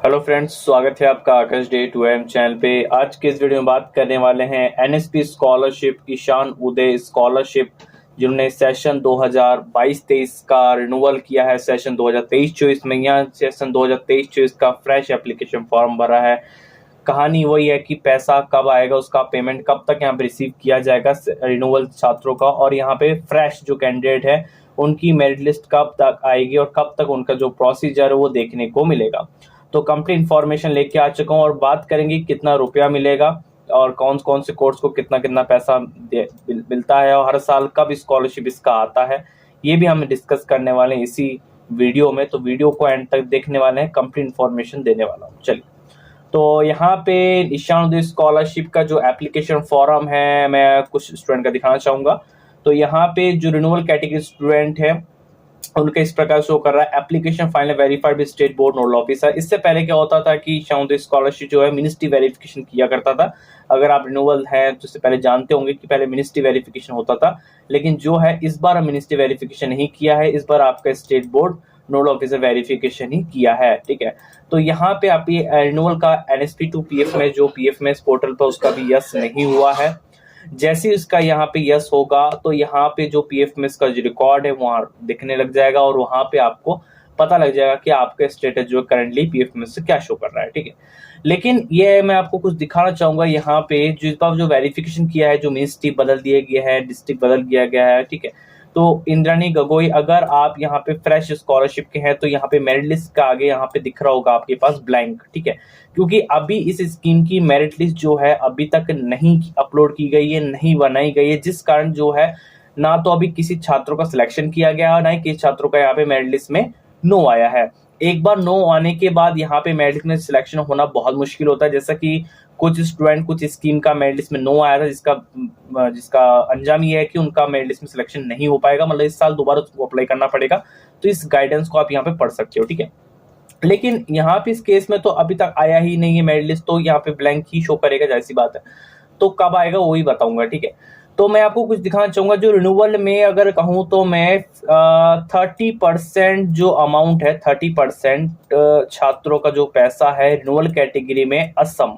Hello friends, स्वागत है आपका आकाश डे 2AM चैनल पे। आज के इस वीडियो में बात करने वाले हैं NSP scholarship, Ishan Uday scholarship, जिन्होंने सेशन 2022-23 का रिन्यूअल किया है सेशन 2023-24 में। यहाँ सेशन 2023-24 का फ्रेश एप्लीकेशन फॉर्म भरा है। कहानी वही है कि पैसा कब आएगा, उसका पेमेंट कब तक यहाँ पे रिसीव किया जाएगा रिन्यूअल छात्रों का, और यहाँ पे फ्रेश जो कैंडिडेट है उनकी मेरिट लिस्ट कब तक आएगी और कब तक उनका जो प्रोसीजर है वो देखने को मिलेगा। तो कंप्लीट इन्फॉर्मेशन लेके आ चुका हूँ और बात करेंगे कितना रुपया मिलेगा और कौन कौन से कोर्स को कितना कितना पैसा मिलता है और हर साल कब स्कॉलरशिप इसका आता है, ये भी हम डिस्कस करने वाले हैं इसी वीडियो में। तो वीडियो को एंड तक देखने वाले हैं, कंप्लीट इन्फॉर्मेशन देने वाला हूँ। चलिए, तो यहाँ पे ईशान उदय स्कॉलरशिप का जो एप्लीकेशन फॉर्म है मैं कुछ स्टूडेंट का दिखाना चाहूँगा। तो यहाँ पे जो रिन्यूअल कैटेगरी स्टूडेंट है उनका इस प्रकार शो कर रहा है, application final verified by state board nodal officer. इससे पहले क्या होता था कि ईशान उदय स्कॉलरशिप जो है मिनिस्ट्री वेरिफिकेशन किया करता था। अगर आप रिन्यूअल हैं तो इससे पहले जानते होंगे कि पहले मिनिस्ट्री वेरिफिकेशन होता था, लेकिन जो है इस बार मिनिस्ट्री वेरिफिकेशन नहीं किया है, इस बार आपका state board nodal officer verification ही किया है। ठीक है, तो यहाँ पे आप ये रिन्यूअल का एनएसपी टू पीएफ में जो पीएफएमएस पोर्टल पर उसका भी यस नहीं हुआ है। जैसे इसका यहाँ पे यस होगा तो यहाँ पे जो पीएफएमएस का जो रिकॉर्ड है वहां दिखने लग जाएगा और वहां पे आपको पता लग जाएगा कि आपका स्टेटस जो करंटली पीएफएमएस से क्या शो कर रहा है। ठीक है, लेकिन ये मैं आपको कुछ दिखाना चाहूंगा। यहाँ पे जिस बार जो वेरिफिकेशन किया है, जो मिनिस्ट्री बदल दिया गया है, डिस्ट्रिक्ट बदल दिया गया है, ठीक है, तो इंद्राणी गगोई, अगर आप यहाँ पे फ्रेश स्कॉलरशिप के हैं तो यहाँ पे मेरिट लिस्ट का आगे यहाँ पे दिख रहा होगा आपके पास ब्लैंक। ठीक है, क्योंकि अभी इस स्कीम की मेरिट लिस्ट जो है अभी तक नहीं अपलोड की गई है, नहीं बनाई गई है, जिस कारण जो है ना तो अभी किसी छात्रों का सिलेक्शन किया गया और ना ही किसी छात्रों का यहाँ पे मेरिट लिस्ट में नो आया है। एक बार नो आने के बाद यहाँ पे मेरिट लिस्ट में सिलेक्शन होना बहुत मुश्किल होता है। जैसा कि कुछ स्टूडेंट कुछ स्कीम का मेरिट लिस्ट में नो आया था, जिसका अंजाम ये है कि उनका मेरिट लिस्ट में सिलेक्शन नहीं हो पाएगा, मतलब इस साल दोबारा उसको अप्लाई करना पड़ेगा। तो इस गाइडेंस को आप यहाँ पे पढ़ सकते हो। ठीक है, लेकिन यहाँ पे इस केस में तो अभी तक आया ही नहीं है मेरिट लिस्ट, तो यहाँ पे ब्लैंक ही शो करेगा, जाहिर सी बात है। तो कब आएगा वो ही बताऊंगा। ठीक है, तो मैं आपको कुछ दिखाना चाहूंगा। जो रिन्यूअल में अगर कहूँ तो मैं 30% जो अमाउंट है, 30% छात्रों का जो पैसा है रिन्यूअल कैटेगरी में असम,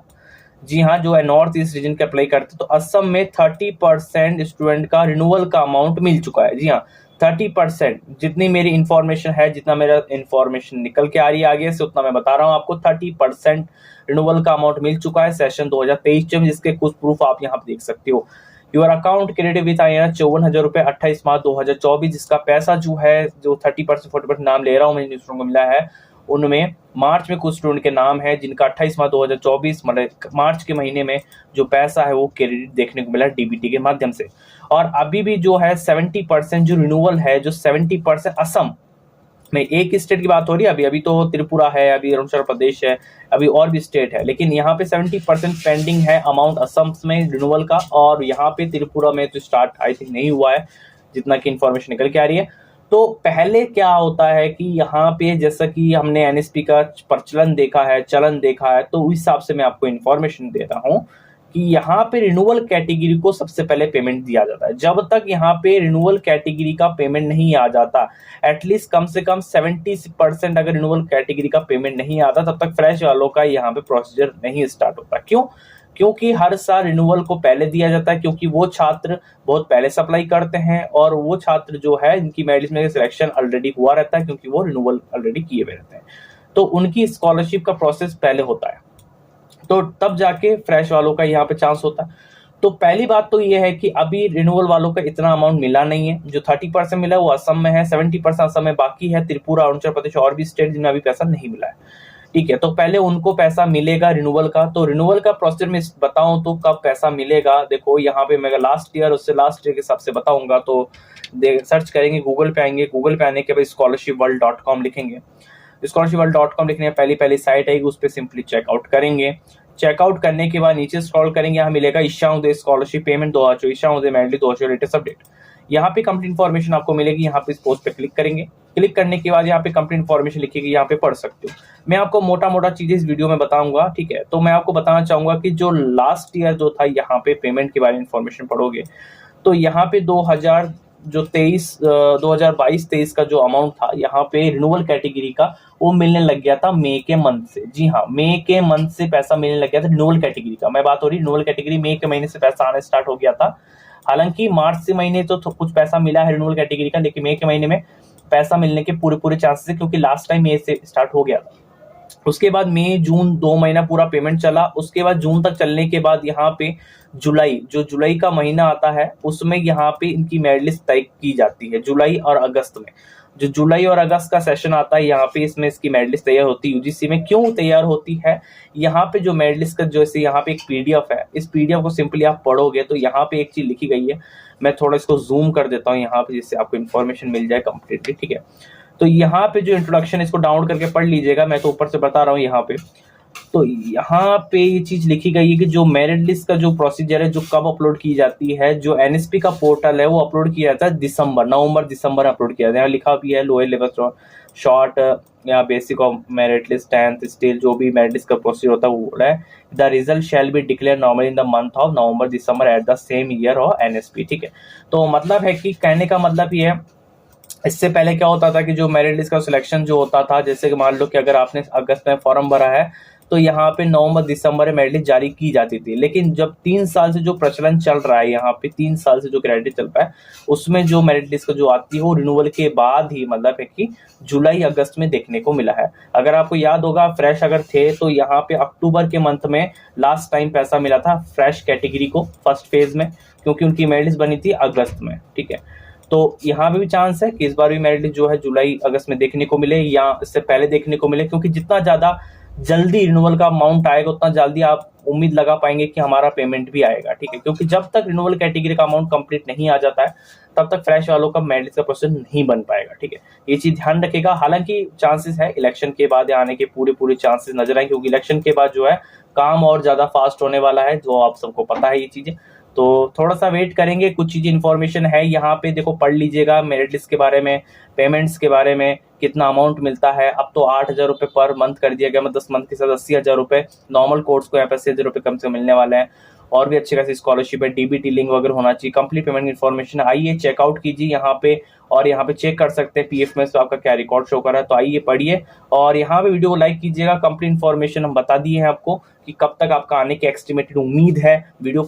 जी हाँ, जो है नॉर्थ ईस्ट रीजन के अप्लाई करते तो असम में 30% स्टूडेंट का रिन्यूअल का अमाउंट मिल चुका है। जी हाँ, 30%, जितनी मेरी इंफॉर्मेशन है, जितना मेरा इंफॉर्मेशन निकल के आ रही है आगे से, उतना मैं बता रहा हूँ आपको। 30% रिन्यूअल का अमाउंट मिल चुका है सेशन 2023 में, जिसके कुछ प्रूफ आप यहाँ पे देख सकते हो। Your account credit with INR 54,000 रुपए 28 मार्च 2024, जिसका पैसा जो है, जो 30% 40% नाम ले रहा हूँ, मुझे स्टूडेंट को मिला है, उनमें मार्च में कुछ स्टूडेंट के नाम है जिनका 28 मार्च 2024 मतलब मार्च के महीने में जो पैसा है वो क्रेडिट देखने को मिला डीबीटी के माध्यम से। और अभी भी जो है 70% जो रिन्यूअल है, जो 70% असम में, एक स्टेट की बात हो रही है अभी तो त्रिपुरा है, अभी अरुणाचल प्रदेश है, अभी और भी स्टेट है, लेकिन यहाँ पे 70% पेंडिंग है अमाउंट असम में रिन्यूअल का। और यहाँ पे त्रिपुरा में तो स्टार्ट आई थिंक नहीं हुआ है, जितना की इन्फॉर्मेशन निकल के आ रही है। तो पहले क्या होता है कि यहाँ पे जैसा कि हमने एनएसपी का प्रचलन देखा है, चलन देखा है, तो उस हिसाब से मैं आपको इन्फॉर्मेशन दे रहा हूँ कि यहाँ पे रिन्यूअल कैटेगरी को सबसे पहले पेमेंट दिया जाता है। जब तक यहाँ पे रिन्यूअल कैटेगरी का पेमेंट नहीं आ जाता, एटलीस्ट कम से कम 70% अगर रिन्यूअल कैटेगरी का पेमेंट नहीं आता, तब तक फ्रेश वालों का यहाँ पे प्रोसीजर नहीं स्टार्ट होता। क्यों? क्योंकि हर साल रिन्यूअल को पहले दिया जाता है, क्योंकि वो छात्र बहुत पहले से अप्लाई करते हैं और वो छात्र जो है इनकी मेरिट लिस्ट में सिलेक्शन ऑलरेडी हुआ रहता है, क्योंकि वो रिन्यूअल ऑलरेडी किए हुए रहते हैं, तो उनकी स्कॉलरशिप का प्रोसेस पहले होता है, तो तब जाके फ्रेश वालों का यहाँ पे चांस होता है। तो पहली बात तो ये है कि अभी रिन्यूअल वालों का इतना अमाउंट मिला नहीं है। जो 30% मिला है वो असम में है, 70% असम में, बाकी है त्रिपुरा, अरुणाचल प्रदेश और भी स्टेट जिनमें अभी पैसा नहीं मिला है। ठीक है, तो पहले उनको पैसा मिलेगा रिन्यूअल का। तो रिन्यूअल का प्रोसीजर में बताऊं तो कब पैसा मिलेगा, देखो यहाँ पे मैं लास्ट ईयर उससे लास्ट ईयर के हिसाब से बताऊंगा। तो सर्च करेंगे, गूगल पे आएंगे, गूगल पे आने के बाद scholarshipworld.com लिखेंगे। scholarshipworld.com लिखने पहली साइट आएगी, उस पर सिंपली चेकआउट करेंगे। चेकआउट करने के बाद नीचे स्क्रॉल करेंगे, यहाँ मिलेगा Ishan Uday scholarship payment 2024, Ishan Uday merit 2024 latest update. यहाँ पे कंप्लीट इन्फॉर्मेशन आपको मिलेगी। यहाँ पे इस पोस्ट पे क्लिक करेंगे, क्लिक करने के बाद यहाँ पे कंप्लीट इन्फॉर्मेशन लिखेगी, यहाँ पे पढ़ सकते हो। मैं आपको मोटा मोटा चीजें इस वीडियो में बताऊंगा। ठीक है, तो मैं आपको बताना चाहूंगा कि जो लास्ट ईयर जो था, यहाँ पे पेमेंट के बारे में इन्फॉर्मेशन पढ़ोगे तो यहाँ पे जो 2022-23 का जो अमाउंट था यहाँ पे रिन्यूअल कैटेगरी का, वो मिलने लग गया था मई के मंथ से। जी हाँ, मई के मंथ से पैसा मिलने लग गया था रिन्यूअल कैटेगरी का। मैं बात हो रही रिन्यूअल कैटेगरी, मई के महीने से पैसा आना स्टार्ट हो गया था। हालांकि मार्च से महीने तो कुछ पैसा मिला है रिन्यूअल कैटेगरी का, लेकिन मई के महीने में पैसा मिलने के पूरे चांसेस है, क्योंकि लास्ट टाइम मई से स्टार्ट हो गया था। उसके बाद मई जून 2 महीना पूरा पेमेंट चला। उसके बाद जून तक चलने के बाद यहाँ पे जुलाई का महीना आता है, उसमें यहाँ पे इनकी मेरिट लिस्ट तय की जाती है। जुलाई और अगस्त में जो जुलाई और अगस्त का सेशन आता है, यहाँ पे इसमें इसकी मेरिट लिस्ट तैयार होती है यूजीसी में। क्यों तैयार होती है? यहाँ पे जो मेरिट लिस्ट का जैसे यहाँ पे एक पीडीएफ है, इस पीडीएफ को सिंपली आप पढ़ोगे तो यहाँ पे एक चीज लिखी गई है। मैं थोड़ा इसको जूम कर देता हूँ यहाँ पे, जिससे आपको इन्फॉर्मेशन मिल जाए कंप्लीटली, ठीक है। तो यहाँ पे जो इंट्रोडक्शन, इसको डाउनलोड करके पढ़ लीजिएगा, मैं तो ऊपर से बता रहा हूँ यहाँ पे। तो यहाँ पे ये चीज लिखी गई है कि जो मेरिट लिस्ट का जो प्रोसीजर है, जो कब अपलोड की जाती है, जो एनएसपी का पोर्टल है वो अपलोड किया जाता है नवंबर दिसंबर अपलोड किया जाता है। यहाँ लिखा भी है लोअर लेवल शॉर्ट या basic of merit list 10th stage, जो भी मेरिट लिस्ट का प्रोसीजर होता है वो है। The result shall be declare normally in the month of November December at the same year of NSP, ठीक है। तो मतलब है कि कहने का मतलब ये है, इससे पहले क्या होता था कि जो मेरिट लिस्ट का सिलेक्शन जो होता था, जैसे कि मान लो कि अगर आपने अगस्त में फॉर्म भरा है तो यहाँ पे नवंबर दिसंबर में मेरिट लिस्ट जारी की जाती थी। लेकिन जब 3 साल से जो प्रचलन चल रहा है, यहाँ पे 3 साल से जो क्राइटेरिया चल रहा है, उसमें जो मेरिट लिस्ट का जो आती है वो रिन्यूअल के बाद ही, मतलब है कि जुलाई अगस्त में देखने को मिला है। अगर आपको याद होगा, फ्रेश अगर थे तो यहाँ पे अक्टूबर के मंथ में लास्ट टाइम पैसा मिला था फ्रेश कैटेगरी को फर्स्ट फेज में, क्योंकि उनकी मेरिट लिस्ट बनी थी अगस्त में, ठीक है। तो यहाँ पे भी चांस है कि इस बार भी मेरिट लिस्ट जो है जुलाई अगस्त में देखने को मिले या इससे पहले देखने को मिले, क्योंकि जितना ज्यादा जल्दी रिन्यूअल का अमाउंट आएगा उतना जल्दी आप उम्मीद लगा पाएंगे कि हमारा पेमेंट भी आएगा, ठीक है। क्योंकि जब तक रिन्यूअल कैटेगरी का अमाउंट कंप्लीट नहीं आ जाता है तब तक फ्रेश वालों का मेरिट लिस्ट का प्रोसेस नहीं बन पाएगा, ठीक है। ये चीज ध्यान रखेगा। हालांकि चांसेस है इलेक्शन के बाद आने के पूरे चांसेस नजर आए, क्योंकि इलेक्शन के बाद जो है काम और ज्यादा फास्ट होने वाला है, जो आप सबको पता है ये चीजें। तो थोड़ा सा वेट करेंगे, कुछ चीज इन्फॉर्मेशन है यहाँ पे, देखो पढ़ लीजिएगा मेरिट लिस्ट के बारे में, पेमेंट्स के बारे में, कितना अमाउंट मिलता है। अब तो 8,000 रुपये पर मंथ कर दिया गया, मतलब 10 मंथ के साथ 80,000 रुपये। नॉर्मल कोर्स को यहाँ पे 80,000 रुपये कम से कम मिलने वाले हैं। और भी अच्छी खासी स्कॉलरशिप है, डीबीटी लिंक वगैरह होना चाहिए। कंप्लीट पेमेंट इन्फॉर्मेशन आइए चेकआउट कीजिए यहाँ पे, और यहाँ पे चेक कर सकते हैं पीएफ में तो आपका क्या रिकॉर्ड शो कर रहा है। तो आइए पढ़िए, और यहाँ पे वीडियो को लाइक कीजिएगा। कंप्लीट इन्फॉर्मेशन हम बता दिए हैं आपको कि कब तक आपका आने की एस्टिमेटेड उम्मीद है। वीडियो